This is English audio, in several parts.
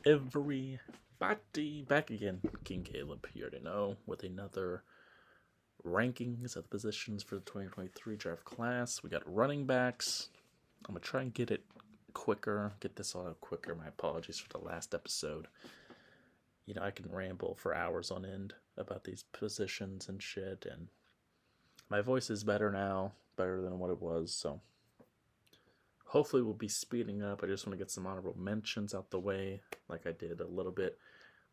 everybody? Back again, King Caleb here to know with another rankings of the positions for the 2023 draft class. We got running backs. I'm gonna try and get it quicker, get this all out quicker. My apologies for the last episode. You know, I can ramble for hours on end about these positions and shit, and my voice is better now, better than what it was, so hopefully we'll be speeding up. I just want to get some honorable mentions out the way, like I did a little bit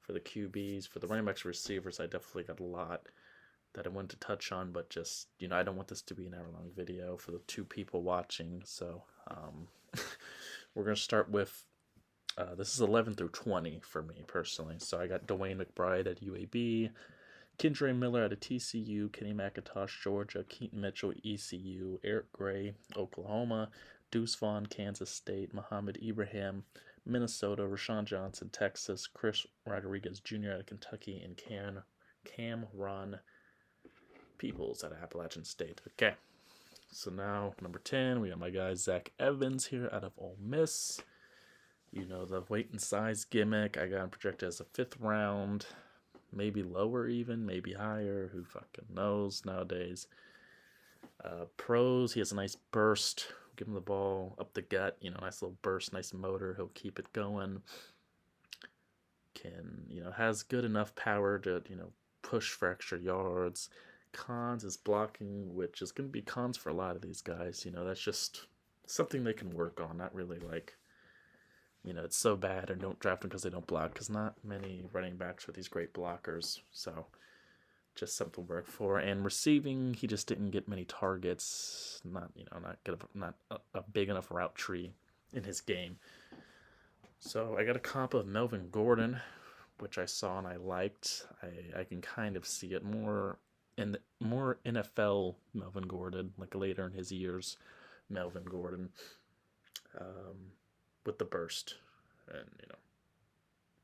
for the QBs. For the running backs and receivers, I definitely got a lot that I wanted to touch on, but just, you know, I don't want this to be an hour-long video for the 2 people watching, so we're going to start with, this is 11 through 20 for me personally. So I got Dwayne McBride at UAB, Kendra Miller at TCU, Kenny McIntosh, Georgia, Keaton Mitchell, ECU, Eric Gray, Oklahoma, Deuce Vaughn, Kansas State, Muhammad Ibrahim, Minnesota, Rashawn Johnson, Texas, Chris Rodriguez Jr. out of Kentucky, and Cameron Peoples out of Appalachian State. Okay, so now number 10, we got my guy Zach Evans here out of Ole Miss. You know the weight and size gimmick. I got him projected as a 5th round, maybe lower even, maybe higher. Who fucking knows nowadays? Pros, he has a nice burst. Give him the ball up the gut, you know, nice little burst, nice motor. He'll keep it going. Has good enough power to, push for extra yards. Cons is blocking, which is going to be cons for a lot of these guys. That's just something they can work on. Not really like, it's so bad and don't draft them because they don't block, because not many running backs are these great blockers. So just something to work for. And receiving, he just didn't get many targets. Not a big enough route tree in his game. So I got a comp of Melvin Gordon, which I saw and I liked. I can kind of see it more NFL Melvin Gordon, like later in his years, Melvin Gordon, with the burst and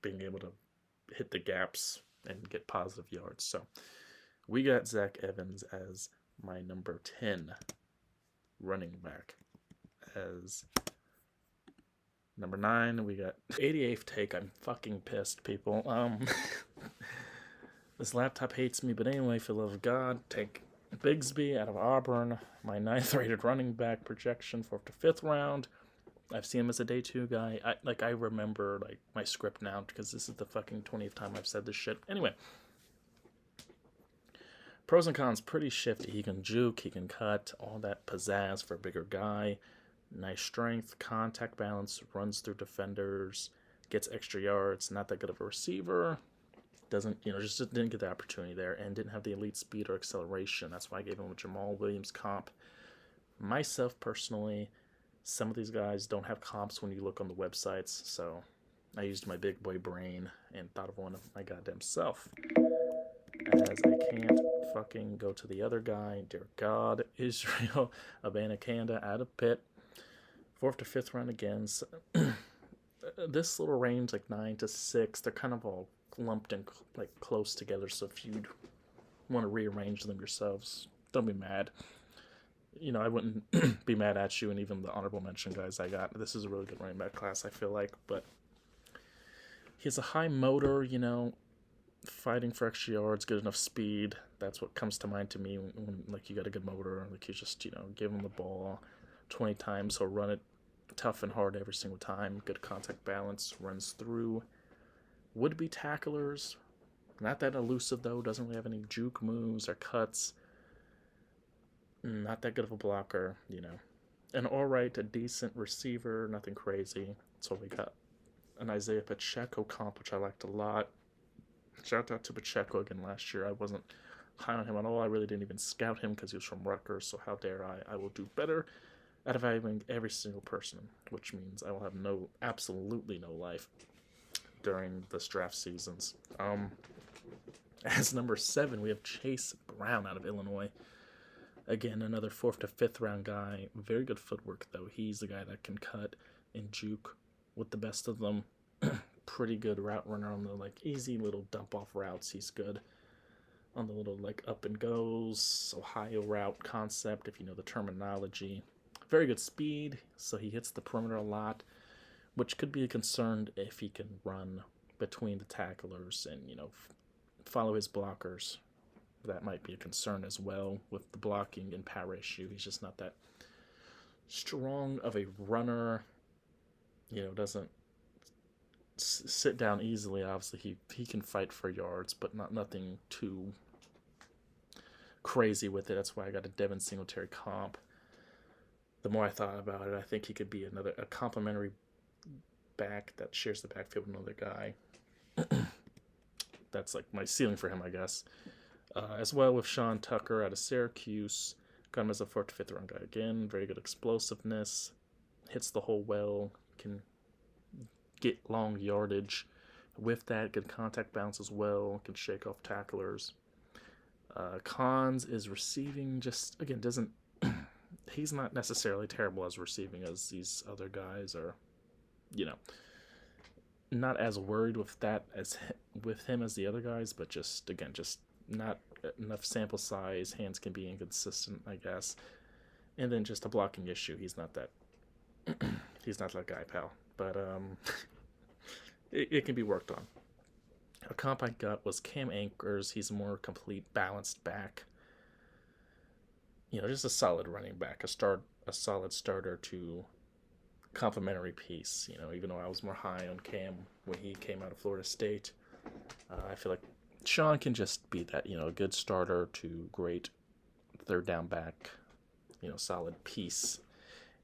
being able to hit the gaps and get positive yards. So we got Zach Evans as my number 10 running back. As number 9, we got 88th take. I'm fucking pissed, people. This laptop hates me, but anyway, for the love of God, take Bigsby out of Auburn, my 9th rated running back projection, 4th to 5th round. I've seen him as a day 2 guy. I remember my script now because this is the fucking 20th time I've said this shit. Anyway, pros and cons, pretty shifty. He can juke, he can cut, all that pizzazz for a bigger guy. Nice strength, contact balance, runs through defenders, gets extra yards. Not that good of a receiver. Just didn't get the opportunity there, and didn't have the elite speed or acceleration. That's why I gave him a Jamal Williams comp. Myself personally, some of these guys don't have comps when you look on the websites, so I used my big boy brain and thought of one of my goddamn self. As I can't fucking go to the other guy, dear God, Israel Abanikanda out of Pitt. 4th to 5th round again. So this little range, like 9 to 6, they're kind of all lumped in close together. So if you'd want to rearrange them yourselves, don't be mad. I wouldn't be mad at you, and even the honorable mention guys I got. This is a really good running back class, I feel like, but he has a high motor, fighting for extra yards, good enough speed. That's what comes to mind to me when you got a good motor. You just, give him the ball 20 times, he'll run it tough and hard every single time. Good contact balance, runs through. Would-be tacklers, not that elusive though, doesn't really have any juke moves or cuts. Not that good of a blocker, An alright, a decent receiver, nothing crazy. So we got an Isaiah Pacheco comp, which I liked a lot. Shout out to Pacheco again last year. I wasn't high on him at all. I really didn't even scout him because he was from Rutgers, so how dare I? I will do better at evaluating every single person, which means I will have absolutely no life during this draft seasons. As number 7, we have Chase Brown out of Illinois. Again, another 4th to 5th round guy. Very good footwork, though. He's the guy that can cut and juke with the best of them. Pretty good route runner on the easy little dump off routes. He's good on the little up and goes, Ohio route concept, if you know the terminology. Very good speed, so he hits the perimeter a lot. which could be a concern if he can run between the tacklers and, follow his blockers. That might be a concern as well with the blocking and power issue. He's just not that strong of a runner. Doesn't sit down easily. Obviously, he can fight for yards, but nothing too crazy with it. That's why I got a Devin Singletary comp. The more I thought about it, I think he could be a complimentary back that shares the backfield with another guy. That's like my ceiling for him, I guess. As well with Sean Tucker out of Syracuse. Got him as a 4th to 5th round guy again. Very good explosiveness. Hits the hole well. Can get long yardage. With that, good contact bounce as well. Can shake off tacklers. Cons is receiving. Just, again, doesn't... he's not necessarily terrible as receiving as these other guys are. Not as worried with that as with him as the other guys, but just not enough sample size. Hands can be inconsistent, I guess. And then just a blocking issue. He's not that guy, pal. But it can be worked on. A comp I got was Cam Akers. He's a more complete, balanced back. Just a solid running back, a solid starter to complimentary piece. Even though I was more high on Cam when he came out of Florida State, I feel like Sean can just be that, a good starter to great third down back, solid piece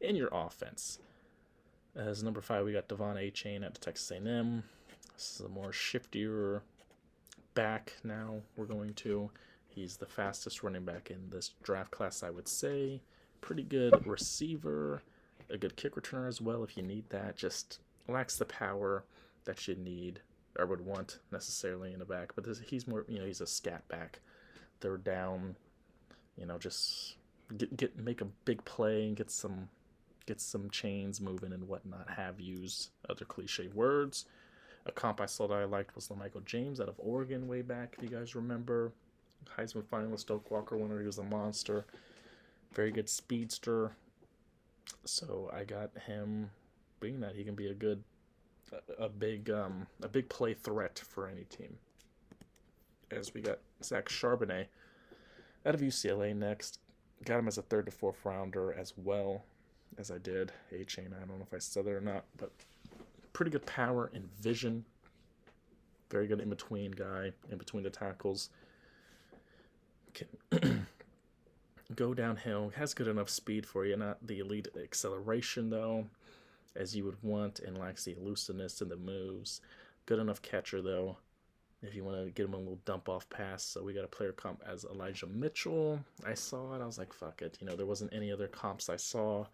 in your offense. As number 5, we got Devon Achane at Texas A&M. This is a more shiftier back now we're going to. He's the fastest running back in this draft class, I would say. Pretty good receiver, a good kick returner as well if you need that. Just lacks the power that you need or would want necessarily in the back. But he's more, he's a scat back. Third down, just make a big play and get some chains moving and whatnot. Have used other cliche words. A comp I saw that I liked was Michael James out of Oregon way back, if you guys remember. Heisman finalist, Oak Walker winner. He was a monster. Very good speedster. So I got him being that he can be a big play threat for any team. As we got Zach Charbonnet out of UCLA next. Got him as a 3rd to 4th rounder as well as I did A-Chain. I don't know if I said that or not, but pretty good power and vision. Very good in-between guy, in between the tackles. Can go downhill. Has good enough speed for you. Not the elite acceleration, though, as you would want, and lacks the elusiveness in the moves. Good enough catcher, though, if you want to get him a little dump-off pass. So we got a player comp as Elijah Mitchell. I saw it. I was like, fuck it. There wasn't any other comps I saw,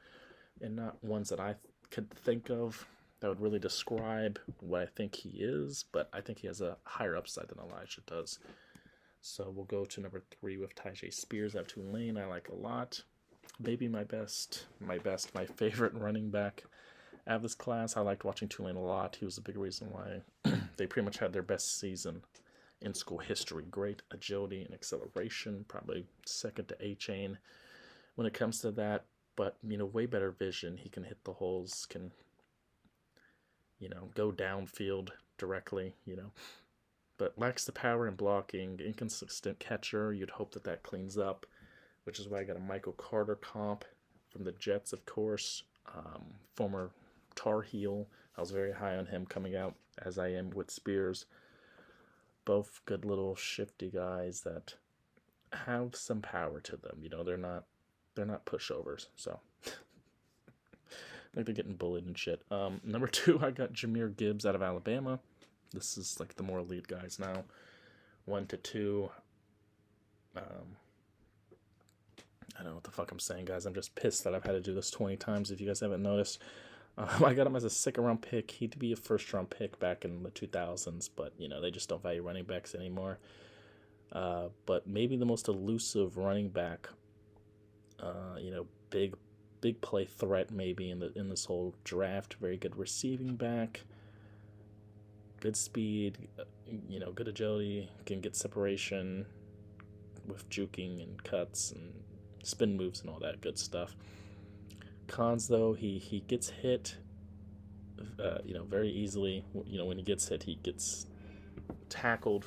and not ones that I could think of that would really describe what I think he is, but I think he has a higher upside than Elijah does. So we'll go to number 3 with Tyjae Spears out of Tulane. I like a lot. Maybe my favorite running back out of this class. I liked watching Tulane a lot. He was a big reason why they pretty much had their best season in school history. Great agility and acceleration, probably second to A-Chain when it comes to that. But, way better vision. He can hit the holes, can, go downfield directly, but lacks the power and blocking. Inconsistent catcher. You'd hope that cleans up, which is why I got a Michael Carter comp from the Jets, of course. Former Tar Heel. I was very high on him coming out, as I am with Spears. Both good little shifty guys that have some power to them. They're not pushovers. So like they're getting bullied and shit. Number 2, I got Jahmyr Gibbs out of Alabama. This is like the more elite guys now. 1 to 2. I don't know what the fuck I'm saying, guys. I'm just pissed that I've had to do this 20 times if you guys haven't noticed. I got him as a 2nd round pick. He'd be a 1st round pick back in the 2000s, but, they just don't value running backs anymore. But maybe the most elusive running back, big play threat maybe in this whole draft. Very good receiving back. Good speed, good agility, can get separation with juking and cuts and spin moves and all that good stuff. Cons, though, he gets hit very easily. When he gets hit, he gets tackled,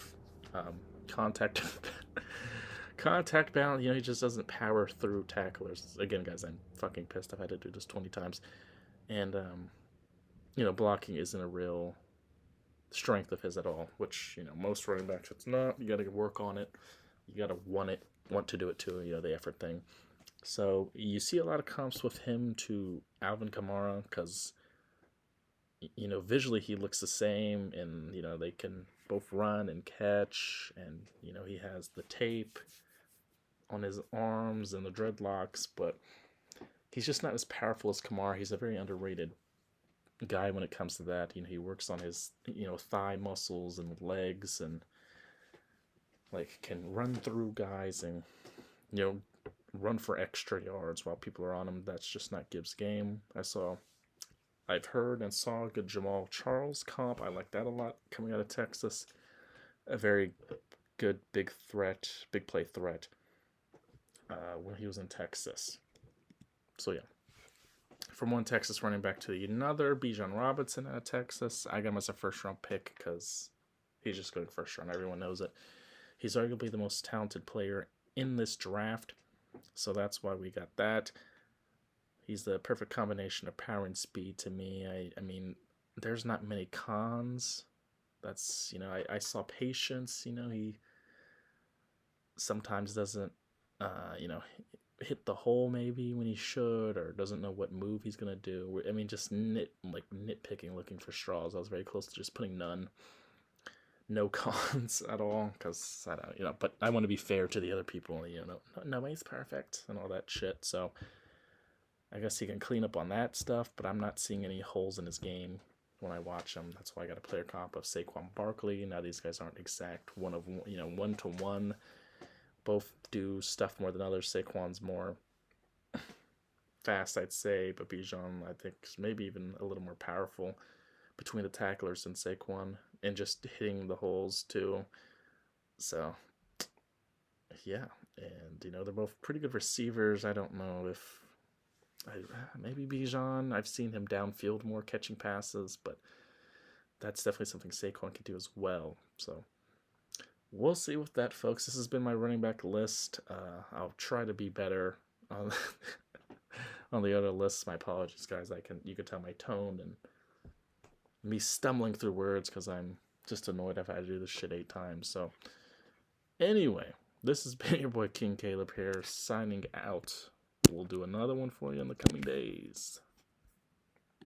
contact, contact bound. He just doesn't power through tacklers. Again, guys, I'm fucking pissed. I've had to do this 20 times, and blocking isn't a real strength of his at all. Which most running backs, it's not. You got to work on it. You got to want to do it too. The effort thing. So you see a lot of comps with him to Alvin Kamara because visually he looks the same, and they can both run and catch, and he has the tape on his arms and the dreadlocks, but he's just not as powerful as Kamara. He's a very underrated guy when it comes to that. He works on his thigh muscles and legs, and can run through guys and run for extra yards while people are on him. That's just not Gibbs' game. I've heard and saw a good Jamal Charles comp. I like that a lot coming out of Texas. A very good big play threat when he was in Texas. So yeah. From one Texas running back to another, Bijan Robinson out of Texas. I got him as a first-round pick because he's just going first round. Everyone knows it. He's arguably the most talented player in this draft, so that's why we got that. He's the perfect combination of power and speed to me. I mean, there's not many cons. That's, I saw patience. He sometimes doesn't, hit the hole maybe when he should, or doesn't know what move he's going to do. I mean, just nitpicking, looking for straws. I was very close to just putting no cons at all, because I don't, but I want to be fair to the other people. Nobody's perfect and all that shit. So I guess he can clean up on that stuff, but I'm not seeing any holes in his game when I watch him. That's why I got a player comp of Saquon Barkley. Now these guys aren't exact one-to-one. Both do stuff more than others. Saquon's more fast, I'd say, but Bijan, I think, is maybe even a little more powerful between the tacklers and Saquon, and just hitting the holes too. So yeah, and they're both pretty good receivers. I don't know if maybe Bijan. I've seen him downfield more, catching passes, but that's definitely something Saquon can do as well. So we'll see with that, folks. This has been my running back list. I'll try to be better on on the other lists. My apologies, guys. You can tell my tone and me stumbling through words because I'm just annoyed I've had to do this shit 8 times. So anyway, this has been your boy King Kaleb here, signing out. We'll do another one for you in the coming days.